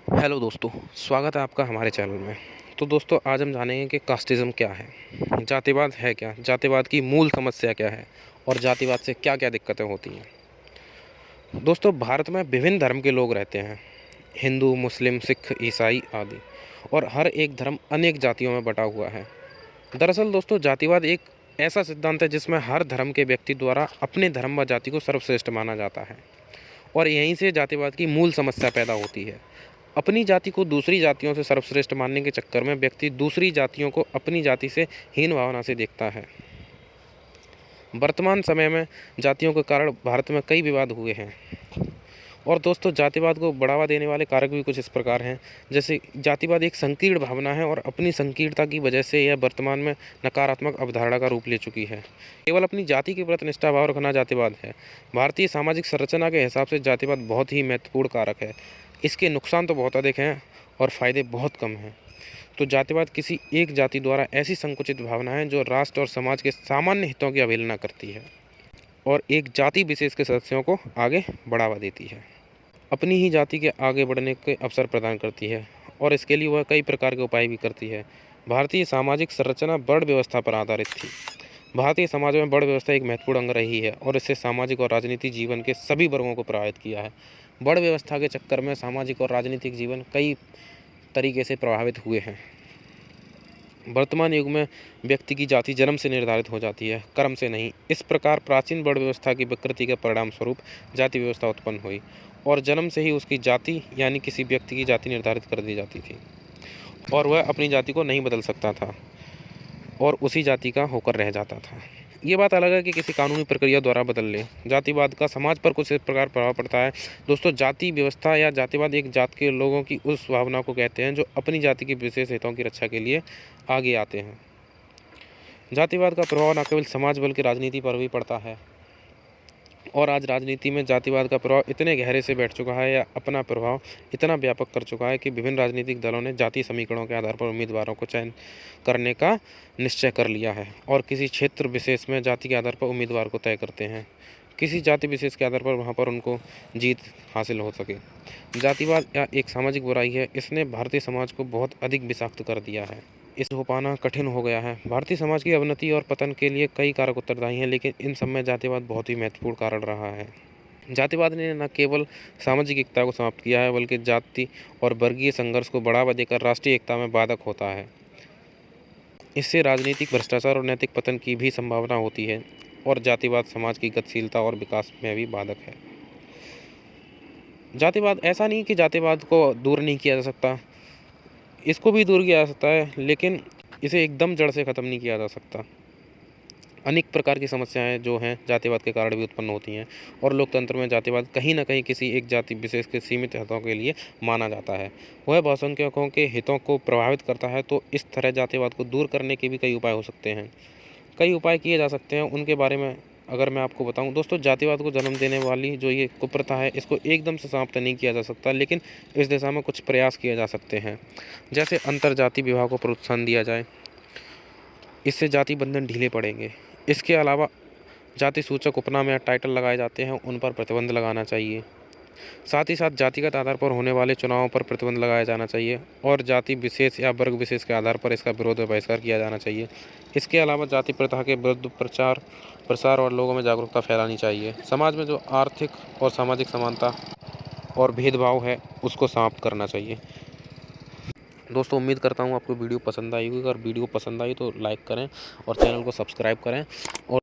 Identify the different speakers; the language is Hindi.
Speaker 1: हेलो दोस्तों, स्वागत है आपका हमारे चैनल में। तो दोस्तों, आज हम जानेंगे कि कास्टिज़्म क्या है, जातिवाद है क्या, जातिवाद की मूल समस्या क्या है और जातिवाद से क्या क्या दिक्कतें होती हैं। दोस्तों, भारत में विभिन्न धर्म के लोग रहते हैं, हिंदू, मुस्लिम, सिख, ईसाई आदि, और हर एक धर्म अनेक जातियों में बटा हुआ है। दरअसल दोस्तों, जातिवाद एक ऐसा सिद्धांत है जिसमें हर धर्म के व्यक्ति द्वारा अपने धर्म व जाति को सर्वश्रेष्ठ माना जाता है, और यहीं से जातिवाद की मूल समस्या पैदा होती है। अपनी जाति को दूसरी जातियों से सर्वश्रेष्ठ मानने के चक्कर में व्यक्ति दूसरी जातियों को अपनी जाति से हीन भावना से देखता है। वर्तमान समय में जातियों के कारण भारत में कई विवाद हुए हैं। और दोस्तों, जातिवाद को बढ़ावा देने वाले कारक भी कुछ इस प्रकार हैं। जैसे जातिवाद एक संकीर्ण भावना है और अपनी संकीर्णता की वजह से यह वर्तमान में नकारात्मक अवधारणा का रूप ले चुकी है। केवल अपनी जाति के प्रति निष्ठा भाव रखना जातिवाद है। भारतीय सामाजिक संरचना के हिसाब से जातिवाद बहुत ही महत्वपूर्ण कारक है। इसके नुकसान तो बहुत अधिक हैं और फायदे बहुत कम हैं। तो जातिवाद किसी एक जाति द्वारा ऐसी संकुचित भावना है जो राष्ट्र और समाज के सामान्य हितों की अवहेलना करती है और एक जाति विशेष के सदस्यों को आगे बढ़ावा देती है, अपनी ही जाति के आगे बढ़ने के अवसर प्रदान करती है, और इसके लिए वह कई प्रकार के उपाय भी करती है। भारतीय सामाजिक संरचना वर्ण व्यवस्था पर आधारित थी। भारतीय समाज में वर्ण व्यवस्था एक महत्वपूर्ण अंग रही है और इससे सामाजिक और राजनीतिक जीवन के सभी वर्गों को प्रभावित किया है। वर्ण व्यवस्था के चक्कर में सामाजिक और राजनीतिक जीवन कई तरीके से प्रभावित हुए हैं। वर्तमान युग में व्यक्ति की जाति जन्म से निर्धारित हो जाती है, कर्म से नहीं। इस प्रकार प्राचीन वर्ण व्यवस्था की विकृति के परिणाम स्वरूप जाति व्यवस्था उत्पन्न हुई और जन्म से ही उसकी जाति यानी किसी व्यक्ति की जाति निर्धारित कर दी जाती थी और वह अपनी जाति को नहीं बदल सकता था और उसी जाति का होकर रह जाता था। ये बात अलग है कि किसी कानूनी प्रक्रिया द्वारा बदल ले। जातिवाद का समाज पर कुछ इस प्रकार प्रभाव पड़ता है। दोस्तों, जाति व्यवस्था या जातिवाद एक जात के लोगों की उस भावना को कहते हैं जो अपनी जाति के विशेष हितों की रक्षा के लिए आगे आते हैं। जातिवाद का प्रभाव न केवल समाज बल्कि राजनीति पर भी पड़ता है, और आज राजनीति में जातिवाद का प्रभाव इतने गहरे से बैठ चुका है या अपना प्रभाव इतना व्यापक कर चुका है कि विभिन्न राजनीतिक दलों ने जाति समीकरणों के आधार पर उम्मीदवारों को चयन करने का निश्चय कर लिया है और किसी क्षेत्र विशेष में जाति के आधार पर उम्मीदवार को तय करते हैं, किसी जाति विशेष के आधार पर वहाँ पर उनको जीत हासिल हो सके। जातिवाद या एक सामाजिक बुराई है, इसने भारतीय समाज को बहुत अधिक विषाक्त कर दिया है। इसे हो पाना कठिन हो गया है। भारतीय समाज की अवनति और पतन के लिए कई कारक उत्तरदायी हैं, लेकिन इन सब में जातिवाद बहुत ही महत्वपूर्ण कारण रहा है। जातिवाद ने न केवल सामाजिक एकता को समाप्त किया है बल्कि जाति और वर्गीय संघर्ष को बढ़ावा देकर राष्ट्रीय एकता में बाधक होता है। इससे राजनीतिक भ्रष्टाचार और नैतिक पतन की भी संभावना होती है और जातिवाद समाज की गतिशीलता और विकास में भी बाधक है। जातिवाद ऐसा नहीं कि जातिवाद को दूर नहीं किया जा सकता, इसको भी दूर किया जा सकता है, लेकिन इसे एकदम जड़ से ख़त्म नहीं किया जा सकता। अनेक प्रकार की समस्याएं जो हैं जातिवाद के कारण भी उत्पन्न होती हैं और लोकतंत्र में जातिवाद कहीं ना कहीं किसी एक जाति विशेष के सीमित हितों के लिए माना जाता है। वह बहुसंख्यकों के हितों को प्रभावित करता है। तो इस तरह जातिवाद को दूर करने के भी कई उपाय हो सकते हैं, कई उपाय किए जा सकते हैं। उनके बारे में अगर मैं आपको बताऊं दोस्तों, जातिवाद को जन्म देने वाली जो ये कुप्रथा है, इसको एकदम से समाप्त नहीं किया जा सकता, लेकिन इस दिशा में कुछ प्रयास किए जा सकते हैं। जैसे अंतर्जातीय विवाह को प्रोत्साहन दिया जाए, इससे जाति बंधन ढीले पड़ेंगे। इसके अलावा जाति सूचक उपनाम या टाइटल लगाए जाते हैं, उन पर प्रतिबंध लगाना चाहिए। साथ ही साथ जातिगत आधार पर होने वाले चुनावों पर प्रतिबंध लगाया जाना चाहिए और जाति विशेष या वर्ग विशेष के आधार पर इसका विरोध व बहिष्कार किया जाना चाहिए। इसके अलावा जाति प्रथा के विरुद्ध प्रचार प्रसार और लोगों में जागरूकता फैलानी चाहिए। समाज में जो आर्थिक और सामाजिक समानता और भेदभाव है उसको समाप्त करना चाहिए। दोस्तों, उम्मीद करता हूँ आपको वीडियो पसंद आई होगी। अगर वीडियो पसंद आई तो लाइक करें और चैनल को सब्सक्राइब करें और